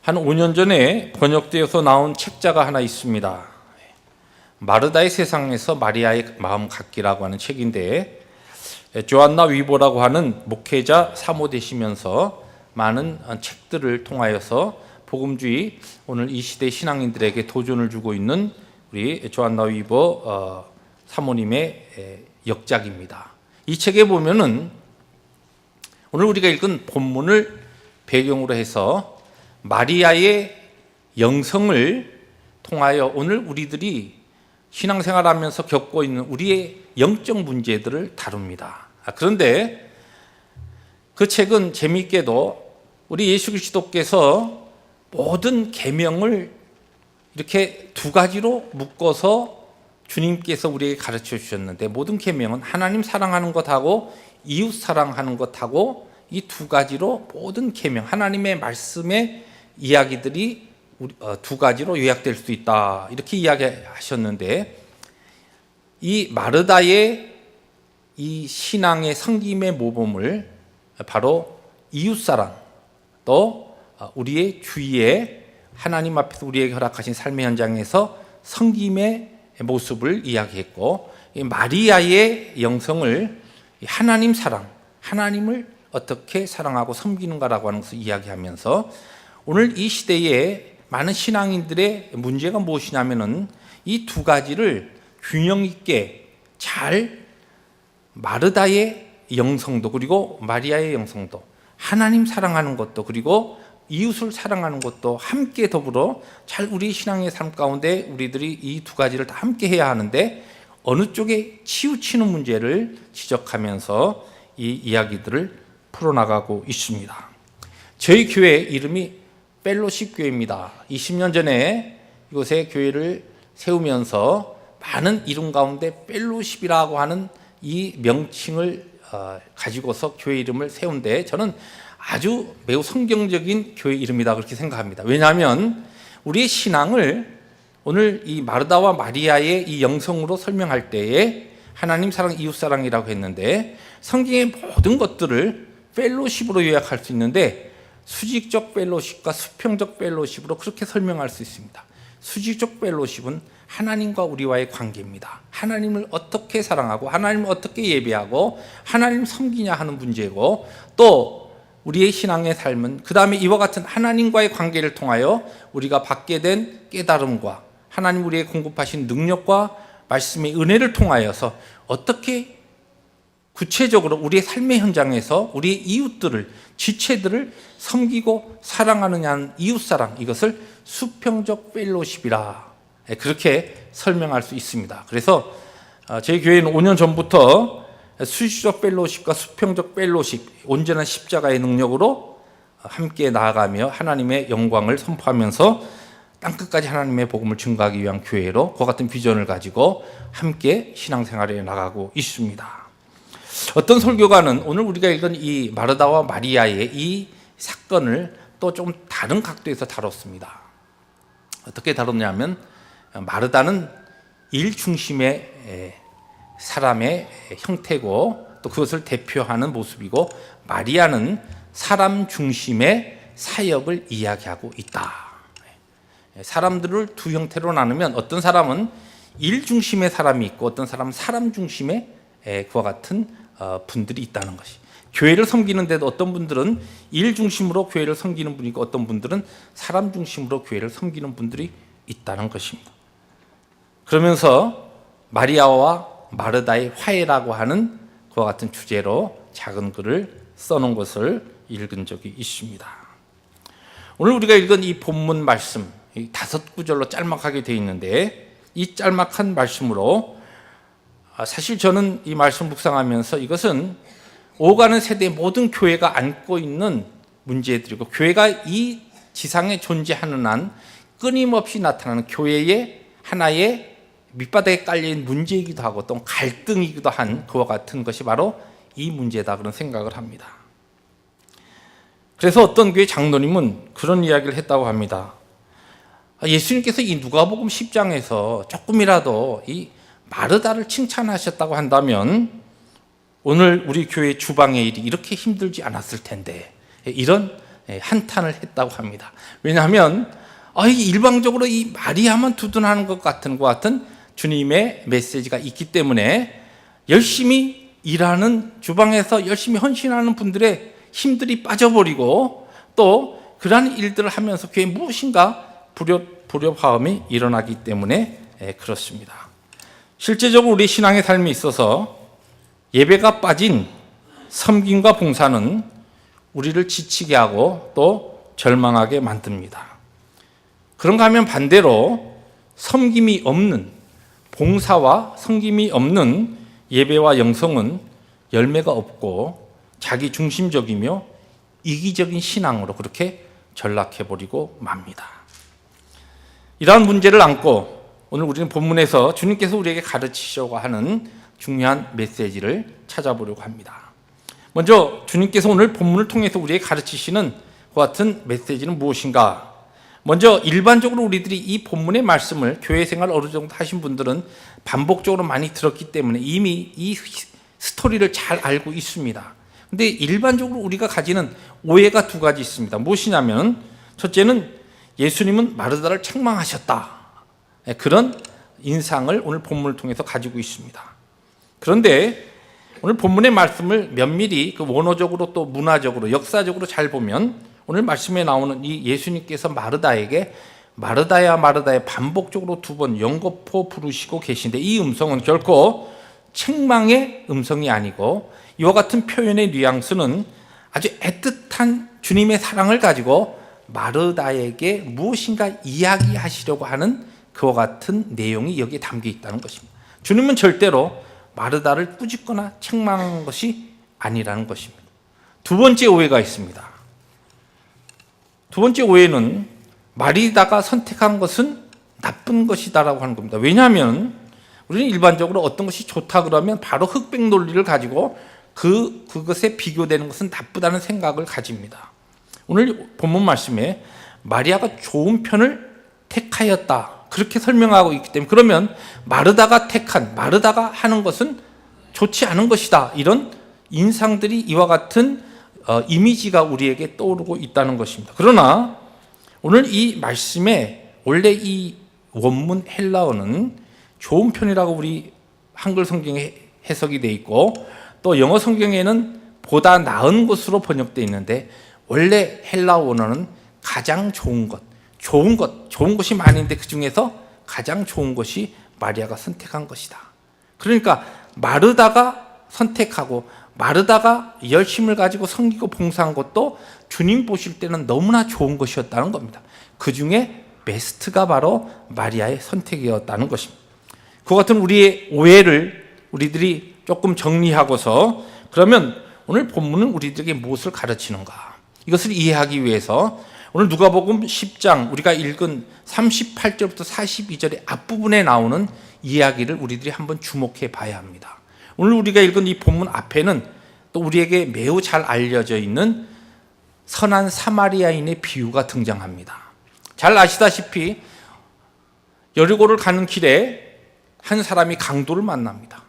한 5년 전에 번역되어서 나온 책자가 하나 있습니다. 마르다의 세상에서 마리아의 마음 갖기라고 하는 책인데, 조안나 위보라고 하는 목회자 사모 되시면서 많은 책들을 통하여서 복음주의, 오늘 이 시대 신앙인들에게 도전을 주고 있는 우리 조안나 위보 사모님의 역작입니다. 이 책에 보면은 오늘 우리가 읽은 본문을 배경으로 해서 마리아의 영성을 통하여 오늘 우리들이 신앙생활하면서 겪고 있는 우리의 영적 문제들을 다룹니다. 그런데 그 책은 재미있게도 우리 예수 그리스도께서 모든 계명을 이렇게 두 가지로 묶어서 주님께서 우리에게 가르쳐 주셨는데, 모든 계명은 하나님 사랑하는 것하고 이웃 사랑하는 것하고 이 두 가지로 모든 계명, 하나님의 말씀의 이야기들이 두 가지로 요약될 수 있다, 이렇게 이야기하셨는데, 이 마르다의 이 신앙의 섬김의 모범을 바로 이웃사랑, 또 우리의 주위에 하나님 앞에서 우리에게 허락하신 삶의 현장에서 섬김의 모습을 이야기했고, 이 마리아의 영성을 하나님 사랑, 하나님을 어떻게 사랑하고 섬기는가라고 하는 것을 이야기하면서, 오늘 이 시대에 많은 신앙인들의 문제가 무엇이냐면은 이 두 가지를 균형 있게 잘, 마르다의 영성도 그리고 마리아의 영성도, 하나님 사랑하는 것도 그리고 이웃을 사랑하는 것도 함께 더불어 잘 우리 신앙의 삶 가운데 우리들이 이 두 가지를 다 함께 해야 하는데, 어느 쪽에 치우치는 문제를 지적하면서 이 이야기들을 풀어나가고 있습니다. 저희 교회 이름이 펠로십 교회입니다. 20년 전에 이곳에 교회를 세우면서 많은 이름 가운데 펠로십이라고 하는 이 명칭을 가지고서 교회 이름을 세운데, 저는 아주 매우 성경적인 교회 이름이다 그렇게 생각합니다. 왜냐하면 우리의 신앙을 오늘 이 마르다와 마리아의 이 영성으로 설명할 때에 하나님 사랑, 이웃 사랑이라고 했는데, 성경의 모든 것들을 펠로십으로 요약할 수 있는데, 수직적 펠로십과 수평적 펠로십으로 그렇게 설명할 수 있습니다. 수직적 펠로십은 하나님과 우리와의 관계입니다. 하나님을 어떻게 사랑하고 하나님을 어떻게 예배하고 하나님 섬기냐 하는 문제고, 또 우리의 신앙의 삶은 그 다음에 이와 같은 하나님과의 관계를 통하여 우리가 받게 된 깨달음과 하나님 우리의 공급하신 능력과 말씀의 은혜를 통하여서 어떻게 구체적으로 우리의 삶의 현장에서 우리의 이웃들을, 지체들을 섬기고 사랑하느냐는 이웃사랑, 이것을 수평적 펠로십이라 그렇게 설명할 수 있습니다. 그래서 저희 교회는 5년 전부터 수직적 펠로십과 수평적 펠로십, 온전한 십자가의 능력으로 함께 나아가며 하나님의 영광을 선포하면서 땅끝까지 하나님의 복음을 증거하기 위한 교회로 그와 같은 비전을 가지고 함께 신앙생활에 나가고 있습니다. 어떤 설교가는 오늘 우리가 읽은 이 마르다와 마리아의 이 사건을 또 좀 다른 각도에서 다뤘습니다. 어떻게 다뤘냐면, 마르다는 일 중심의 사람의 형태고 또 그것을 대표하는 모습이고, 마리아는 사람 중심의 사역을 이야기하고 있다. 사람들을 두 형태로 나누면 어떤 사람은 일 중심의 사람이 있고 어떤 사람은 사람 중심의 그와 같은 분들이 있다는 것이, 교회를 섬기는데도 어떤 분들은 일 중심으로 교회를 섬기는 분이고 어떤 분들은 사람 중심으로 교회를 섬기는 분들이 있다는 것입니다. 그러면서 마리아와 마르다의 화해라고 하는 그와 같은 주제로 작은 글을 써놓은 것을 읽은 적이 있습니다. 오늘 우리가 읽은 이 본문 말씀, 이 5구절로 짤막하게 되어 있는데, 이 짤막한 말씀으로 사실 저는 이 말씀 묵상하면서 이것은 오가는 세대의 모든 교회가 안고 있는 문제들이고, 교회가 이 지상에 존재하는 한 끊임없이 나타나는 교회의 하나의 밑바닥에 깔린 문제이기도 하고 또 갈등이기도 한 그와 같은 것이 바로 이 문제다, 그런 생각을 합니다. 그래서 어떤 교회 장로님은 그런 이야기를 했다고 합니다. 예수님께서 이 누가복음 10장에서 조금이라도 이 마르다를 칭찬하셨다고 한다면 오늘 우리 교회 주방의 일이 이렇게 힘들지 않았을 텐데, 이런 한탄을 했다고 합니다. 왜냐하면 일방적으로 이 마리아만 두둔하는 것 같은 주님의 메시지가 있기 때문에 열심히 일하는, 주방에서 열심히 헌신하는 분들의 힘들이 빠져버리고 또 그러한 일들을 하면서 교회에 무엇인가 불협화음이 일어나기 때문에 그렇습니다. 실제적으로 우리 신앙의 삶에 있어서 예배가 빠진 섬김과 봉사는 우리를 지치게 하고 또 절망하게 만듭니다. 그런가 하면 반대로 섬김이 없는, 봉사와 섬김이 없는 예배와 영성은 열매가 없고 자기 중심적이며 이기적인 신앙으로 그렇게 전락해버리고 맙니다. 이러한 문제를 안고 오늘 우리는 본문에서 주님께서 우리에게 가르치시려고 하는 중요한 메시지를 찾아보려고 합니다. 먼저 주님께서 오늘 본문을 통해서 우리에게 가르치시는 그 같은 메시지는 무엇인가? 먼저 일반적으로 우리들이 이 본문의 말씀을 교회 생활 어느 정도 하신 분들은 반복적으로 많이 들었기 때문에 이미 이 스토리를 잘 알고 있습니다. 근데 일반적으로 우리가 가지는 오해가 두 가지 있습니다. 무엇이냐면 첫째는 예수님은 마르다를 책망하셨다. 그런 인상을 오늘 본문을 통해서 가지고 있습니다. 그런데 오늘 본문의 말씀을 면밀히 원어적으로 또 문화적으로 역사적으로 잘 보면 오늘 말씀에 나오는 이 예수님께서 마르다에게 마르다야 마르다야 반복적으로 두 번 연거푸 부르시고 계신데 이 음성은 결코 책망의 음성이 아니고 이와 같은 표현의 뉘앙스는 아주 애틋한 주님의 사랑을 가지고 마르다에게 무엇인가 이야기하시려고 하는 그와 같은 내용이 여기에 담겨 있다는 것입니다. 주님은 절대로 마르다를 꾸짖거나 책망한 것이 아니라는 것입니다. 두 번째 오해가 있습니다. 두 번째 오해는 마리다가 선택한 것은 나쁜 것이다라고 하는 겁니다. 왜냐하면 우리는 일반적으로 어떤 것이 좋다 그러면 바로 흑백 논리를 가지고 그것에 비교되는 것은 나쁘다는 생각을 가집니다. 오늘 본문 말씀에 마리아가 좋은 편을 택하였다 그렇게 설명하고 있기 때문에 그러면 마르다가 하는 것은 좋지 않은 것이다 이런 인상들이 이와 같은 이미지가 우리에게 떠오르고 있다는 것입니다. 그러나 오늘 이 말씀에 원래 이 원문 헬라어는 좋은 편이라고 우리 한글 성경에 해석이 되어 있고 또 영어 성경에는 보다 나은 것으로 번역되어 있는데 원래 헬라어 원어는 가장 좋은 것이 많은데 그 중에서 가장 좋은 것이 마리아가 선택한 것이다. 그러니까 마르다가 선택하고 마르다가 열심을 가지고 섬기고 봉사한 것도 주님 보실 때는 너무나 좋은 것이었다는 겁니다. 그 중에 베스트가 바로 마리아의 선택이었다는 것입니다. 그 같은 우리의 오해를 우리들이 조금 정리하고서 그러면 오늘 본문은 우리들에게 무엇을 가르치는가? 이것을 이해하기 위해서 오늘 누가복음 10장 우리가 읽은 38절부터 42절의 앞부분에 나오는 이야기를 우리들이 한번 주목해 봐야 합니다. 오늘 우리가 읽은 이 본문 앞에는 또 우리에게 매우 잘 알려져 있는 선한 사마리아인의 비유가 등장합니다. 잘 아시다시피 여리고를 가는 길에 한 사람이 강도를 만납니다.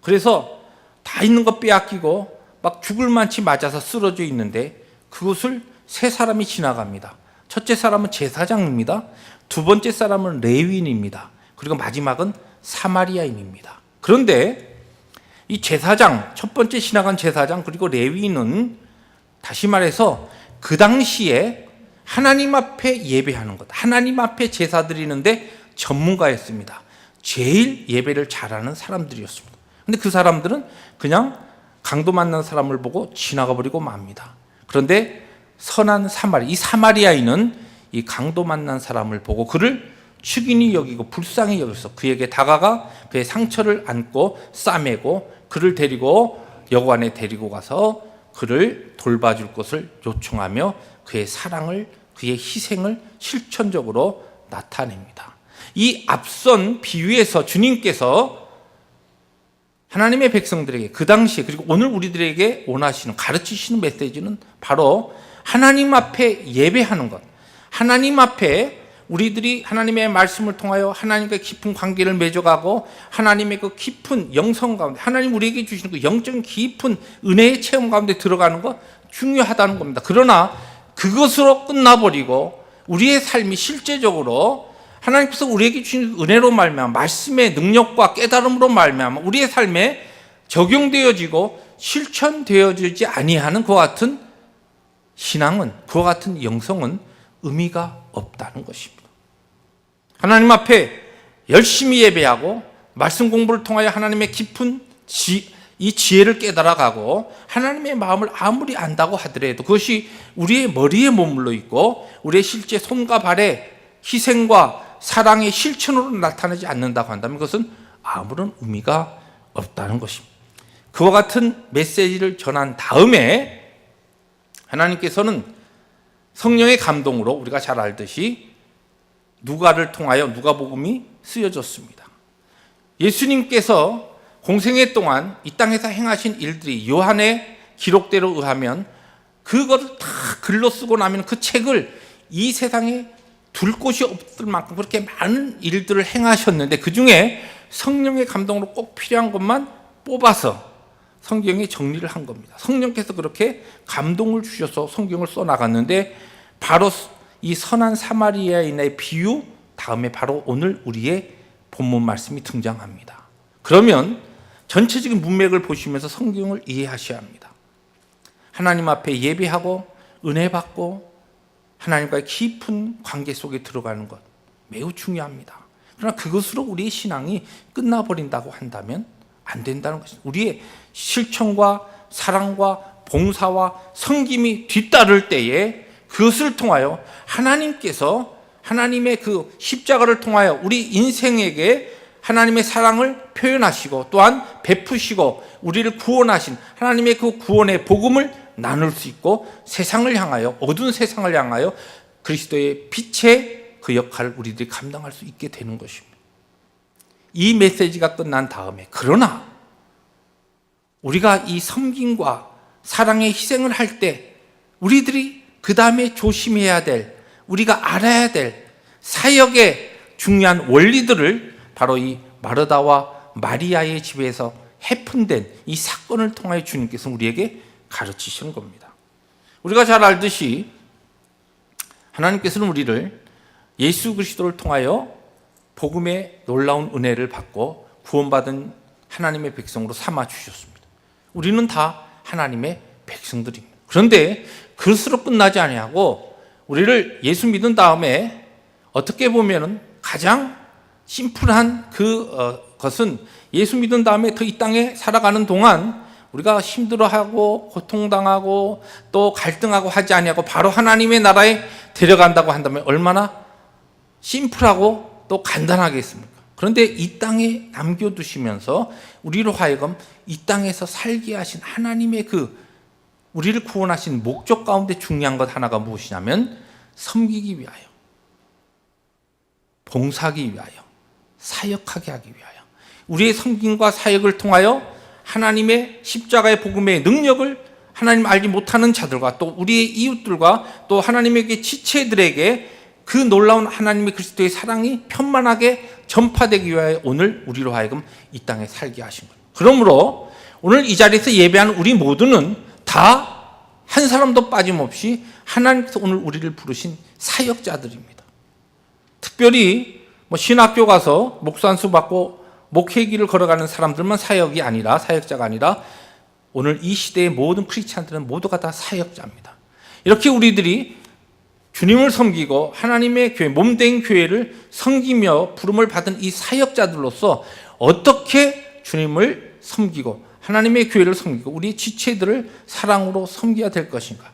그래서 다 있는 거 빼앗기고 막 죽을 만치 맞아서 쓰러져 있는데 그것을 세 사람이 지나갑니다. 첫째 사람은 제사장입니다. 두 번째 사람은 레위인입니다. 그리고 마지막은 사마리아인입니다. 그런데 이 제사장, 첫 번째 지나간 제사장 그리고 레위인은 다시 말해서 그 당시에 하나님 앞에 예배하는 것, 하나님 앞에 제사 드리는데 전문가였습니다. 제일 예배를 잘하는 사람들이었습니다. 근데 그 사람들은 그냥 강도 만난 사람을 보고 지나가 버리고 맙니다. 그런데 선한 이 사마리아인은 이 강도 만난 사람을 보고 그를 축인이 여기고 불쌍히 여겨서 그에게 다가가 그의 상처를 안고 싸매고 그를 데리고 여관에 데리고 가서 그를 돌봐줄 것을 요청하며 그의 사랑을 그의 희생을 실천적으로 나타냅니다. 이 앞선 비유에서 주님께서 하나님의 백성들에게 그 당시에 그리고 오늘 우리들에게 원하시는 가르치시는 메시지는 바로 하나님 앞에 예배하는 것, 하나님 앞에 우리들이 하나님의 말씀을 통하여 하나님과 깊은 관계를 맺어가고 하나님의 그 깊은 영성 가운데 하나님 우리에게 주시는 그 영적인 깊은 은혜의 체험 가운데 들어가는 것 중요하다는 겁니다. 그러나 그것으로 끝나버리고 우리의 삶이 실제적으로 하나님께서 우리에게 주신 은혜로 말미암아 말씀의 능력과 깨달음으로 말미암아 우리의 삶에 적용되어지고 실천되어지지 아니하는 그와 같은 신앙은, 그와 같은 영성은 의미가 없다는 것입니다. 하나님 앞에 열심히 예배하고 말씀 공부를 통하여 하나님의 깊은 이 지혜를 깨달아가고 하나님의 마음을 아무리 안다고 하더라도 그것이 우리의 머리에 머물러 있고 우리의 실제 손과 발에 희생과 사랑의 실천으로 나타나지 않는다고 한다면 그것은 아무런 의미가 없다는 것입니다. 그와 같은 메시지를 전한 다음에 하나님께서는 성령의 감동으로 우리가 잘 알듯이 누가를 통하여 누가복음이 쓰여졌습니다. 예수님께서 공생애 동안 이 땅에서 행하신 일들이 요한의 기록대로 의하면 그것을 다 글로 쓰고 나면 그 책을 이 세상에 둘 곳이 없을 만큼 그렇게 많은 일들을 행하셨는데 그 중에 성령의 감동으로 꼭 필요한 것만 뽑아서 성경에 정리를 한 겁니다. 성령께서 그렇게 감동을 주셔서 성경을 써나갔는데 바로 이 선한 사마리아인의 비유 다음에 바로 오늘 우리의 본문 말씀이 등장합니다. 그러면 전체적인 문맥을 보시면서 성경을 이해하셔야 합니다. 하나님 앞에 예배하고 은혜 받고 하나님과의 깊은 관계 속에 들어가는 것 매우 중요합니다. 그러나 그것으로 우리의 신앙이 끝나버린다고 한다면 안 된다는 것입니다. 우리의 실천과 사랑과 봉사와 섬김이 뒤따를 때에 그것을 통하여 하나님께서 하나님의 그 십자가를 통하여 우리 인생에게 하나님의 사랑을 표현하시고 또한 베푸시고 우리를 구원하신 하나님의 그 구원의 복음을 나눌 수 있고 세상을 향하여 어두운 세상을 향하여 그리스도의 빛의 그 역할을 우리들이 감당할 수 있게 되는 것입니다. 이 메시지가 끝난 다음에 그러나 우리가 이 섬김과 사랑의 희생을 할 때 우리들이 그 다음에 조심해야 될 우리가 알아야 될 사역의 중요한 원리들을 바로 이 마르다와 마리아의 집에서 해픈된 이 사건을 통하여 주님께서 우리에게 가르치시는 겁니다. 우리가 잘 알듯이 하나님께서는 우리를 예수 그리스도를 통하여 복음의 놀라운 은혜를 받고 구원받은 하나님의 백성으로 삼아 주셨습니다. 우리는 다 하나님의 백성들입니다. 그런데 그것으로 끝나지 아니하고 우리를 예수 믿은 다음에 어떻게 보면은 가장 심플한 것은 예수 믿은 다음에 더 이 땅에 살아가는 동안 우리가 힘들어하고 고통당하고 또 갈등하고 하지 아니하고 바로 하나님의 나라에 데려간다고 한다면 얼마나 심플하고 또 간단하겠습니까? 그런데 이 땅에 남겨두시면서 우리로 하여금 이 땅에서 살게 하신 하나님의 우리를 구원하신 목적 가운데 중요한 것 하나가 무엇이냐면 섬기기 위하여, 봉사하기 위하여, 사역하게 하기 위하여 우리의 섬김과 사역을 통하여 하나님의 십자가의 복음의 능력을 하나님 알지 못하는 자들과 또 우리의 이웃들과 또 하나님에게 지체들에게 그 놀라운 하나님의 그리스도의 사랑이 편만하게 전파되기 위하여 오늘 우리로 하여금 이 땅에 살게 하신 거예요. 그러므로 오늘 이 자리에서 예배하는 우리 모두는 다 한 사람도 빠짐없이 하나님께서 오늘 우리를 부르신 사역자들입니다. 특별히 신학교 가서 목사 안수 받고 목회 길을 걸어가는 사람들만 사역자가 아니라 오늘 이 시대의 모든 크리스찬들은 모두가 다 사역자입니다. 이렇게 우리들이 주님을 섬기고 하나님의 교회, 몸된 교회를 섬기며 부름을 받은 이 사역자들로서 어떻게 주님을 섬기고 하나님의 교회를 섬기고 우리 지체들을 사랑으로 섬겨야 될 것인가?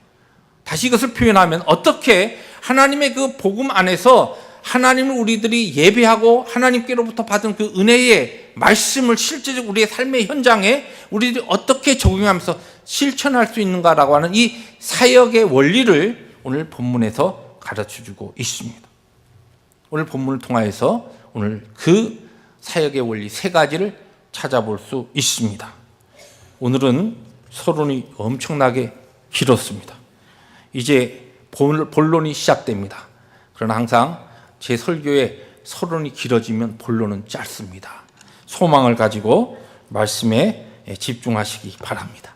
다시 이것을 표현하면 어떻게 하나님의 그 복음 안에서 하나님을 우리들이 예배하고 하나님께로부터 받은 그 은혜의 말씀을 실제적으로 우리의 삶의 현장에 우리들이 어떻게 적용하면서 실천할 수 있는가라고 하는 이 사역의 원리를 오늘 본문에서 가르쳐주고 있습니다. 오늘 본문을 통하여서 오늘 그 사역의 원리 3가지를 찾아볼 수 있습니다. 오늘은 서론이 엄청나게 길었습니다. 이제 본론이 시작됩니다. 그러나 항상 제 설교에 서론이 길어지면 본론은 짧습니다. 소망을 가지고 말씀에 집중하시기 바랍니다.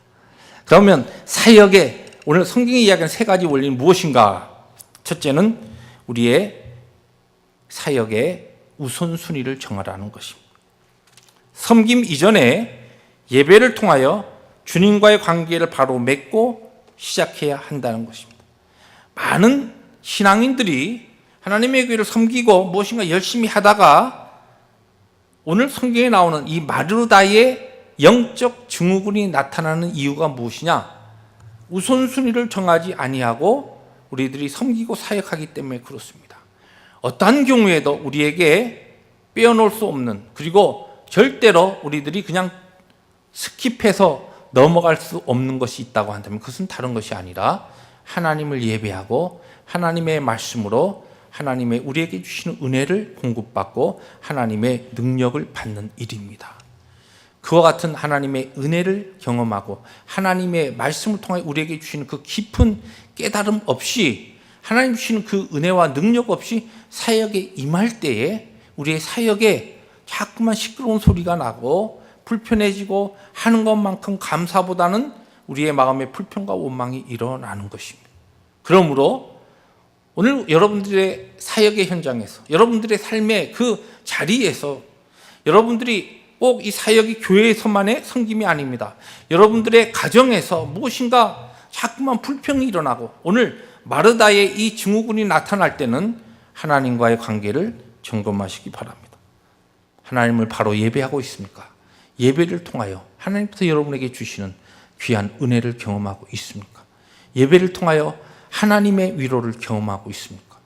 그러면 사역의 오늘 성경이 이야기하는 세 가지 원리는 무엇인가? 첫째는 우리의 사역의 우선순위를 정하라는 것입니다. 섬김 이전에 예배를 통하여 주님과의 관계를 바로 맺고 시작해야 한다는 것입니다. 많은 신앙인들이 하나님의 교회를 섬기고 무엇인가 열심히 하다가 오늘 성경에 나오는 이 마르다의 영적 증후군이 나타나는 이유가 무엇이냐? 우선순위를 정하지 아니하고 우리들이 섬기고 사역하기 때문에 그렇습니다. 어떠한 경우에도 우리에게 빼어놓을 수 없는, 그리고 절대로 우리들이 그냥 스킵해서 넘어갈 수 없는 것이 있다고 한다면 그것은 다른 것이 아니라 하나님을 예배하고 하나님의 말씀으로 하나님의 우리에게 주시는 은혜를 공급받고 하나님의 능력을 받는 일입니다. 그와 같은 하나님의 은혜를 경험하고 하나님의 말씀을 통해 우리에게 주시는 그 깊은 깨달음 없이, 하나님 주시는 그 은혜와 능력 없이 사역에 임할 때에 우리의 사역에 자꾸만 시끄러운 소리가 나고 불편해지고 하는 것만큼 감사보다는 우리의 마음에 불평과 원망이 일어나는 것입니다. 그러므로 오늘 여러분들의 사역의 현장에서, 여러분들의 삶의 그 자리에서 여러분들이 꼭 이 사역이 교회에서만의 섬김이 아닙니다. 여러분들의 가정에서 무엇인가 자꾸만 불평이 일어나고 오늘 마르다의 이 증후군이 나타날 때는 하나님과의 관계를 점검하시기 바랍니다. 하나님을 바로 예배하고 있습니까? 예배를 통하여 하나님께서 여러분에게 주시는 귀한 은혜를 경험하고 있습니까? 예배를 통하여 하나님의 위로를 경험하고 있습니까?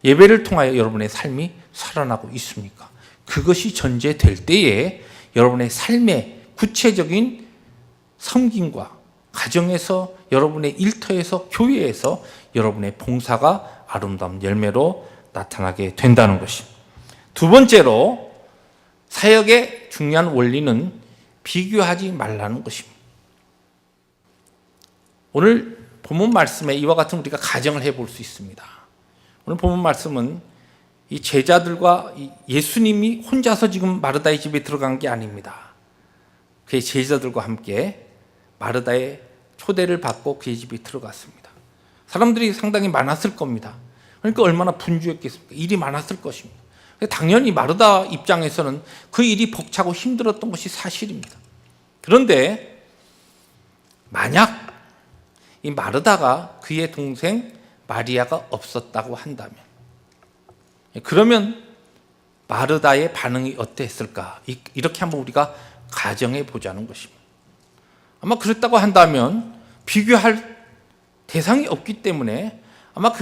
예배를 통하여 여러분의 삶이 살아나고 있습니까? 그것이 전제될 때에 여러분의 삶의 구체적인 섬김과 가정에서, 여러분의 일터에서, 교회에서 여러분의 봉사가 아름다운 열매로 나타나게 된다는 것입니다. 두 번째로 사역의 중요한 원리는 비교하지 말라는 것입니다. 오늘 본문 말씀에 이와 같은 우리가 가정을 해볼 수 있습니다. 오늘 본문 말씀은 이 제자들과 예수님이 혼자서 지금 마르다의 집에 들어간 게 아닙니다. 그의 제자들과 함께 마르다의 초대를 받고 그의 집에 들어갔습니다. 사람들이 상당히 많았을 겁니다. 그러니까 얼마나 분주했겠습니까? 일이 많았을 것입니다. 당연히 마르다 입장에서는 그 일이 벅차고 힘들었던 것이 사실입니다. 그런데 만약 이 마르다가 그의 동생 마리아가 없었다고 한다면, 그러면 마르다의 반응이 어땠을까? 이렇게 한번 우리가 가정해 보자는 것입니다. 아마 그랬다고 한다면 비교할 대상이 없기 때문에 아마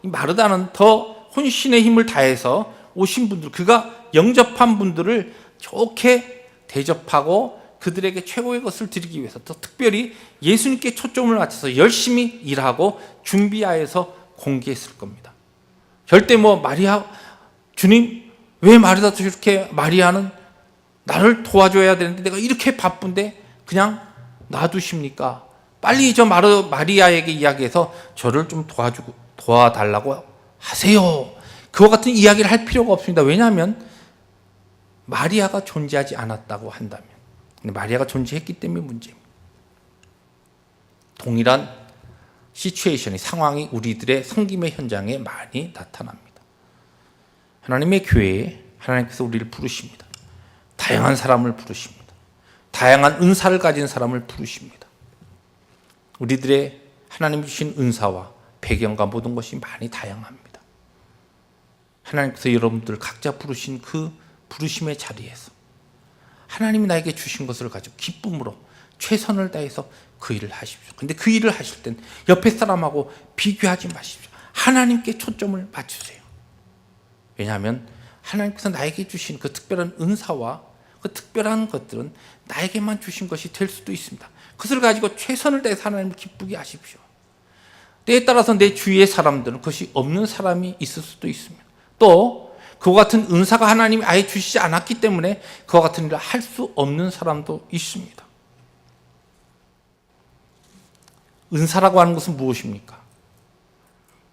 마르다는 더 혼신의 힘을 다해서 오신 분들, 그가 영접한 분들을 좋게 대접하고 그들에게 최고의 것을 드리기 위해서, 더 특별히 예수님께 초점을 맞춰서 열심히 일하고 준비하여서 공개했을 겁니다. 절대 마리아, 주님 왜 마르다도 이렇게, 마리아는 나를 도와줘야 되는데 내가 이렇게 바쁜데 그냥 놔두십니까? 빨리 저 마리아에게 이야기해서 저를 좀 도와달라고 하세요. 그와 같은 이야기를 할 필요가 없습니다. 왜냐하면 마리아가 존재하지 않았다고 한다면, 근데 마리아가 존재했기 때문에 문제입니다. 동일한 시츄에이션이, 상황이 우리들의 섬김의 현장에 많이 나타납니다. 하나님의 교회에 하나님께서 우리를 부르십니다. 다양한 사람을 부르십니다. 다양한 은사를 가진 사람을 부르십니다. 우리들의 하나님 주신 은사와 배경과 모든 것이 많이 다양합니다. 하나님께서 여러분들 각자 부르신 그 부르심의 자리에서 하나님이 나에게 주신 것을 가지고 기쁨으로 최선을 다해서 그 일을 하십시오. 근데 그 일을 하실 땐 옆에 사람하고 비교하지 마십시오. 하나님께 초점을 맞추세요. 왜냐하면 하나님께서 나에게 주신 그 특별한 은사와 그 특별한 것들은 나에게만 주신 것이 될 수도 있습니다. 그것을 가지고 최선을 다해서 하나님을 기쁘게 하십시오. 때에 따라서 내 주위의 사람들은 그것이 없는 사람이 있을 수도 있습니다. 또 그와 같은 은사가 하나님이 아예 주시지 않았기 때문에 그와 같은 일을 할 수 없는 사람도 있습니다. 은사라고 하는 것은 무엇입니까?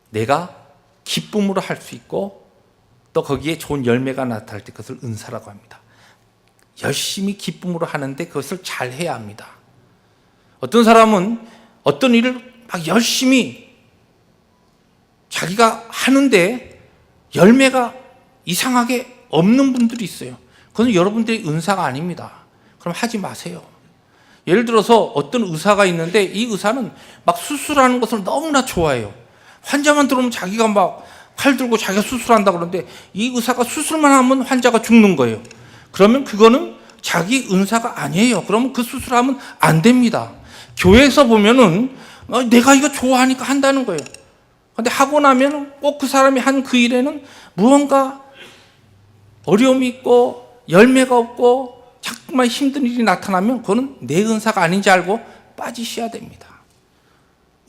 내가 기쁨으로 할 수 있고 또 거기에 좋은 열매가 나타날 때 그것을 은사라고 합니다. 열심히 기쁨으로 하는데 그것을 잘 해야 합니다. 어떤 사람은 어떤 일을 막 열심히 자기가 하는데 열매가 이상하게 없는 분들이 있어요. 그건 여러분들의 은사가 아닙니다. 그럼 하지 마세요. 예를 들어서 어떤 의사가 있는데 이 의사는 막 수술하는 것을 너무나 좋아해요. 환자만 들어오면 자기가 막 칼 들고 자기가 수술한다 그러는데 이 의사가 수술만 하면 환자가 죽는 거예요. 그러면 그거는 자기 은사가 아니에요. 그러면 그 수술하면 안 됩니다. 교회에서 보면은 내가 이거 좋아하니까 한다는 거예요. 근데 하고 나면 꼭 그 사람이 한 그 일에는 무언가 어려움이 있고 열매가 없고 자꾸만 힘든 일이 나타나면 그거는 내 은사가 아닌지 알고 빠지셔야 됩니다.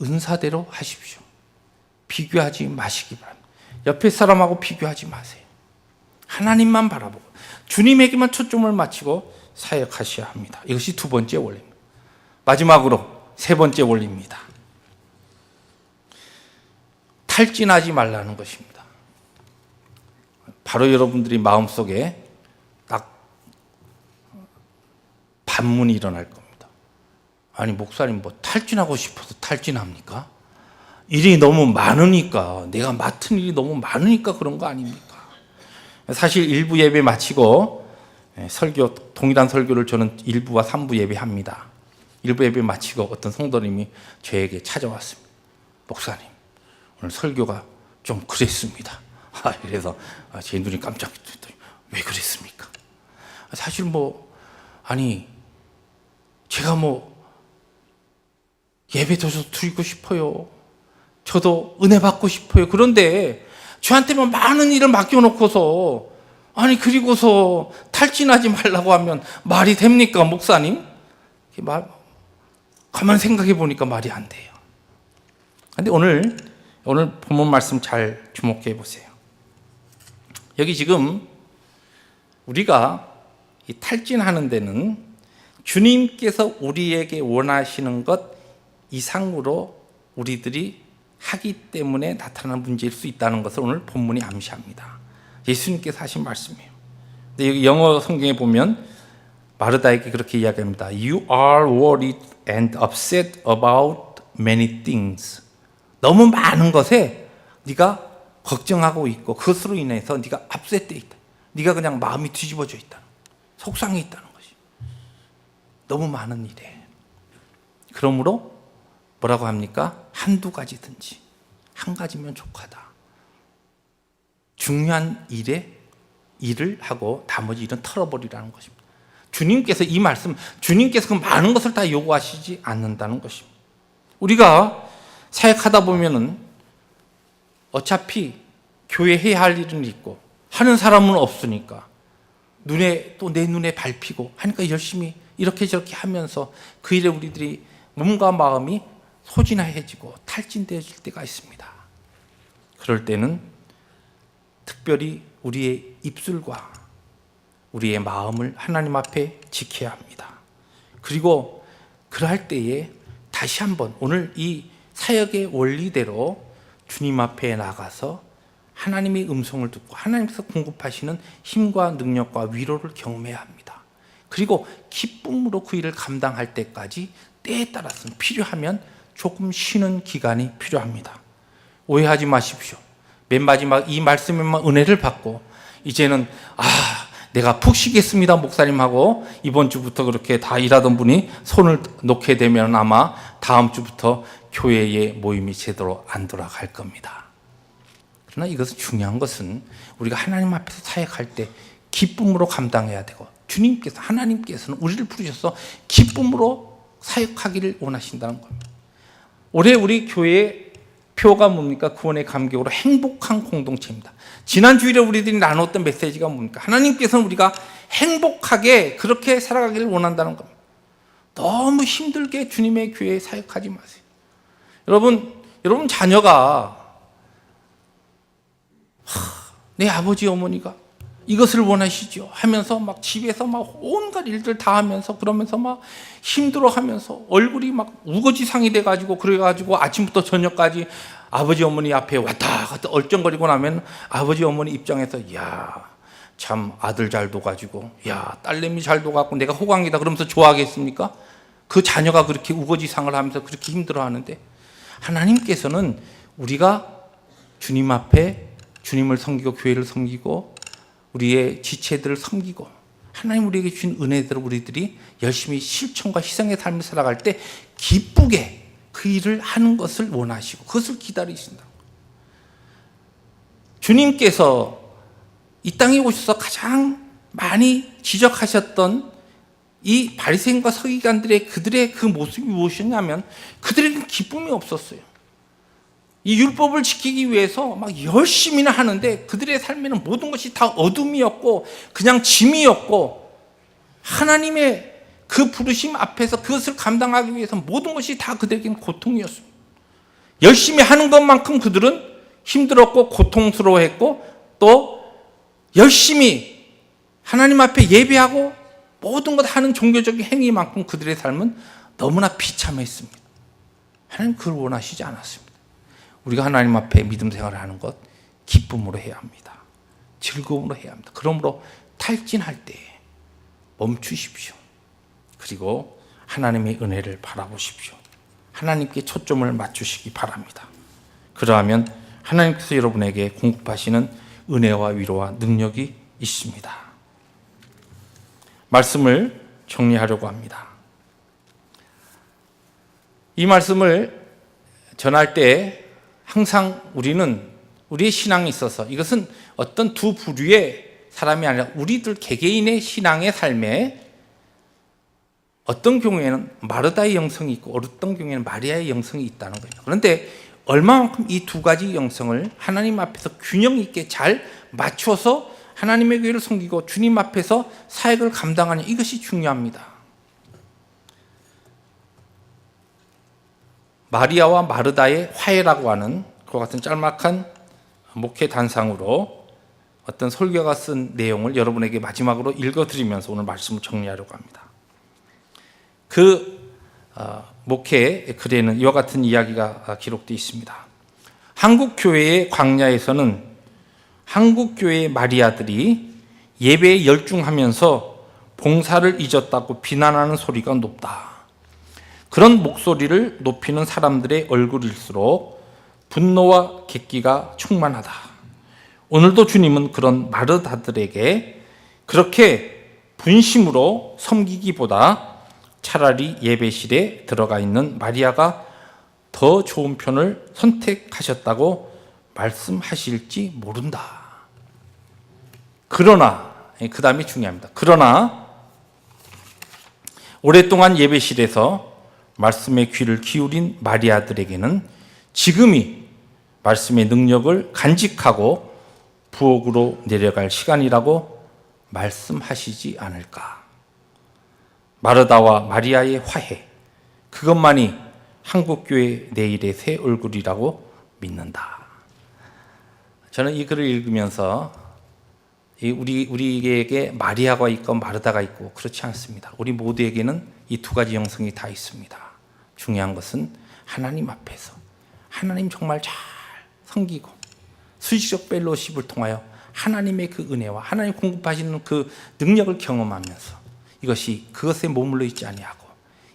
은사대로 하십시오. 비교하지 마시기 바랍니다. 옆에 사람하고 비교하지 마세요. 하나님만 바라보고 주님에게만 초점을 맞추고 사역하셔야 합니다. 이것이 두 번째 원리입니다. 마지막으로 세 번째 원리입니다. 탈진하지 말라는 것입니다. 바로 여러분들이 마음속에 딱 반문이 일어날 겁니다. 아니 목사님 뭐 탈진하고 싶어서 탈진합니까? 일이 너무 많으니까, 내가 맡은 일이 너무 많으니까 그런 거 아닙니까? 사실 1부 예배 마치고 설교, 동일한 설교를 저는 1부와 3부 예배합니다. 1부 예배 마치고 어떤 성도님이 저에게 찾아왔습니다. 목사님, 오늘 설교가 좀 그랬습니다. 그래서 제 눈이 깜짝 뜨더니 왜 그랬습니까? 사실 제가 예배 더 드리고 싶어요. 저도 은혜 받고 싶어요. 그런데 저한테만 많은 일을 맡겨놓고서 그리고서 탈진하지 말라고 하면 말이 됩니까, 목사님? 가만 생각해 보니까 말이 안 돼요. 근데 오늘 본문 말씀 잘 주목해 보세요. 여기 지금 우리가 이 탈진하는 데는 주님께서 우리에게 원하시는 것 이상으로 우리들이 하기 때문에 나타나는 문제일 수 있다는 것을 오늘 본문이 암시합니다. 예수님께서 하신 말씀이에요. 근데 여기 영어 성경에 보면 마르다에게 그렇게 이야기합니다. You are worried and upset about many things. 너무 많은 것에 네가 걱정하고 있고 그것으로 인해서 네가 upset돼 있다. 네가 그냥 마음이 뒤집어져 있다. 속상해 있다는 것이. 너무 많은 일에. 그러므로 뭐라고 합니까? 한두 가지든지 한 가지면 족하다. 중요한 일을 하고 나머지 일은 털어버리라는 것입니다. 주님께서 이 말씀, 주님께서 그 많은 것을 다 요구하시지 않는다는 것입니다. 우리가 사역하다 보면은 어차피 교회 해야 할 일은 있고 하는 사람은 없으니까 내 눈에 밟히고 하니까 열심히 이렇게 저렇게 하면서 그 일에 우리들이 몸과 마음이 소진해지고 탈진되어질 때가 있습니다. 그럴 때는 특별히 우리의 입술과 우리의 마음을 하나님 앞에 지켜야 합니다. 그리고 그럴 때에 다시 한번 오늘 이 사역의 원리대로 주님 앞에 나가서 하나님의 음성을 듣고 하나님께서 공급하시는 힘과 능력과 위로를 경험해야 합니다. 그리고 기쁨으로 그 일을 감당할 때까지 때에 따라서는 필요하면 조금 쉬는 기간이 필요합니다. 오해하지 마십시오. 맨 마지막 이 말씀에만 은혜를 받고 이제는 내가 푹 쉬겠습니다 목사님하고 이번 주부터 그렇게 다 일하던 분이 손을 놓게 되면 아마 다음 주부터 교회의 모임이 제대로 안 돌아갈 겁니다. 그러나 이것은 중요한 것은 우리가 하나님 앞에서 사역할 때 기쁨으로 감당해야 되고 하나님께서는 우리를 부르셔서 기쁨으로 사역하기를 원하신다는 겁니다. 올해 우리 교회의 표가 뭡니까? 구원의 감격으로 행복한 공동체입니다. 지난 주일에 우리들이 나눴던 메시지가 뭡니까? 하나님께서는 우리가 행복하게 그렇게 살아가기를 원한다는 겁니다. 너무 힘들게 주님의 교회에 사역하지 마세요. 여러분 자녀가 내 아버지 어머니가 이것을 원하시죠 하면서 막 집에서 막 온갖 일들 다 하면서 그러면서 막 힘들어하면서 얼굴이 막 우거지상이 돼가지고 그래가지고 아침부터 저녁까지 아버지 어머니 앞에 왔다 갔다 얼쩡거리고 나면 아버지 어머니 입장에서 참 아들 잘 둬가지고 딸내미 잘 둬갖고 내가 호강이다 그러면서 좋아하겠습니까? 그 자녀가 그렇게 우거지상을 하면서 그렇게 힘들어하는데 하나님께서는 우리가 주님 앞에 주님을 섬기고 교회를 섬기고 우리의 지체들을 섬기고 하나님 우리에게 주신 은혜들을 우리들이 열심히 실천과 희생의 삶을 살아갈 때 기쁘게 그 일을 하는 것을 원하시고 그것을 기다리신다. 주님께서 이 땅에 오셔서 가장 많이 지적하셨던 이 바리새인과 서기관들의 그들의 그 모습이 무엇이냐면 그들에게는 기쁨이 없었어요. 이 율법을 지키기 위해서 막 열심히는 하는데 그들의 삶에는 모든 것이 다 어둠이었고 그냥 짐이었고 하나님의 그 부르심 앞에서 그것을 감당하기 위해서 모든 것이 다 그들에게는 고통이었습니다. 열심히 하는 것만큼 그들은 힘들었고 고통스러워했고 또 열심히 하나님 앞에 예배하고 모든 것 하는 종교적인 행위만큼 그들의 삶은 너무나 비참했습니다. 하나님 그걸 원하시지 않았습니다. 우리가 하나님 앞에 믿음 생활을 하는 것 기쁨으로 해야 합니다. 즐거움으로 해야 합니다. 그러므로 탈진할 때 멈추십시오. 그리고 하나님의 은혜를 바라보십시오. 하나님께 초점을 맞추시기 바랍니다. 그러하면 하나님께서 여러분에게 공급하시는 은혜와 위로와 능력이 있습니다. 말씀을 정리하려고 합니다. 이 말씀을 전할 때 항상 우리는 우리의 신앙에 있어서 이것은 어떤 두 부류의 사람이 아니라 우리들 개개인의 신앙의 삶에 어떤 경우에는 마르다의 영성이 있고 어떤 경우에는 마리아의 영성이 있다는 거예요. 그런데 얼마만큼 이 두 가지 영성을 하나님 앞에서 균형 있게 잘 맞춰서 하나님의 교회를 섬기고 주님 앞에서 사역을 감당하는 이것이 중요합니다. 마리아와 마르다의 화해라고 하는 그와 같은 짤막한 목회 단상으로 어떤 설교가 쓴 내용을 여러분에게 마지막으로 읽어드리면서 오늘 말씀을 정리하려고 합니다. 그 목회 글에는 이와 같은 이야기가 기록되어 있습니다. 한국 교회의 광야에서는 한국 교회의 마리아들이 예배에 열중하면서 봉사를 잊었다고 비난하는 소리가 높다. 그런 목소리를 높이는 사람들의 얼굴일수록 분노와 객기가 충만하다. 오늘도 주님은 그런 마르다들에게 그렇게 분심으로 섬기기보다 차라리 예배실에 들어가 있는 마리아가 더 좋은 편을 선택하셨다고 말씀하실지 모른다. 그러나, 그 다음이 중요합니다. 그러나 오랫동안 예배실에서 말씀에 귀를 기울인 마리아들에게는 지금이 말씀의 능력을 간직하고 부엌으로 내려갈 시간이라고 말씀하시지 않을까. 마르다와 마리아의 화해, 그것만이 한국교회 내일의 새 얼굴이라고 믿는다. 저는 이 글을 읽으면서 우리에게 마리아가 있고 마르다가 있고 그렇지 않습니다. 우리 모두에게는 이 두 가지 영성이 다 있습니다. 중요한 것은 하나님 앞에서 하나님 정말 잘 섬기고 수직적 펠로십을 통하여 하나님의 그 은혜와 하나님 공급하시는 그 능력을 경험하면서 이것이 그것에 머물러 있지 아니하고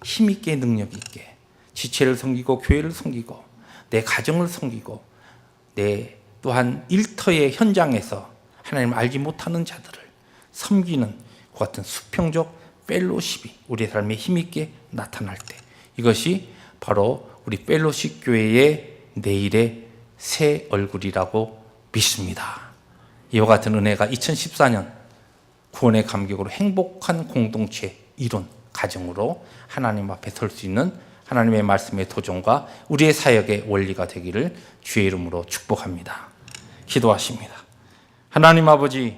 힘있게 능력 있게 지체를 섬기고 교회를 섬기고 내 가정을 섬기고 내 또한 일터의 현장에서 하나님을 알지 못하는 자들을 섬기는 그 같은 수평적 펠로십이 우리의 삶에 힘있게 나타날 때 이것이 바로 우리 펠로십 교회의 내일의 새 얼굴이라고 믿습니다. 이와 같은 은혜가 2014년 구원의 감격으로 행복한 공동체 이룬 가정으로 하나님 앞에 설 수 있는 하나님의 말씀의 도전과 우리의 사역의 원리가 되기를 주의 이름으로 축복합니다. 기도하십니다. 하나님 아버지,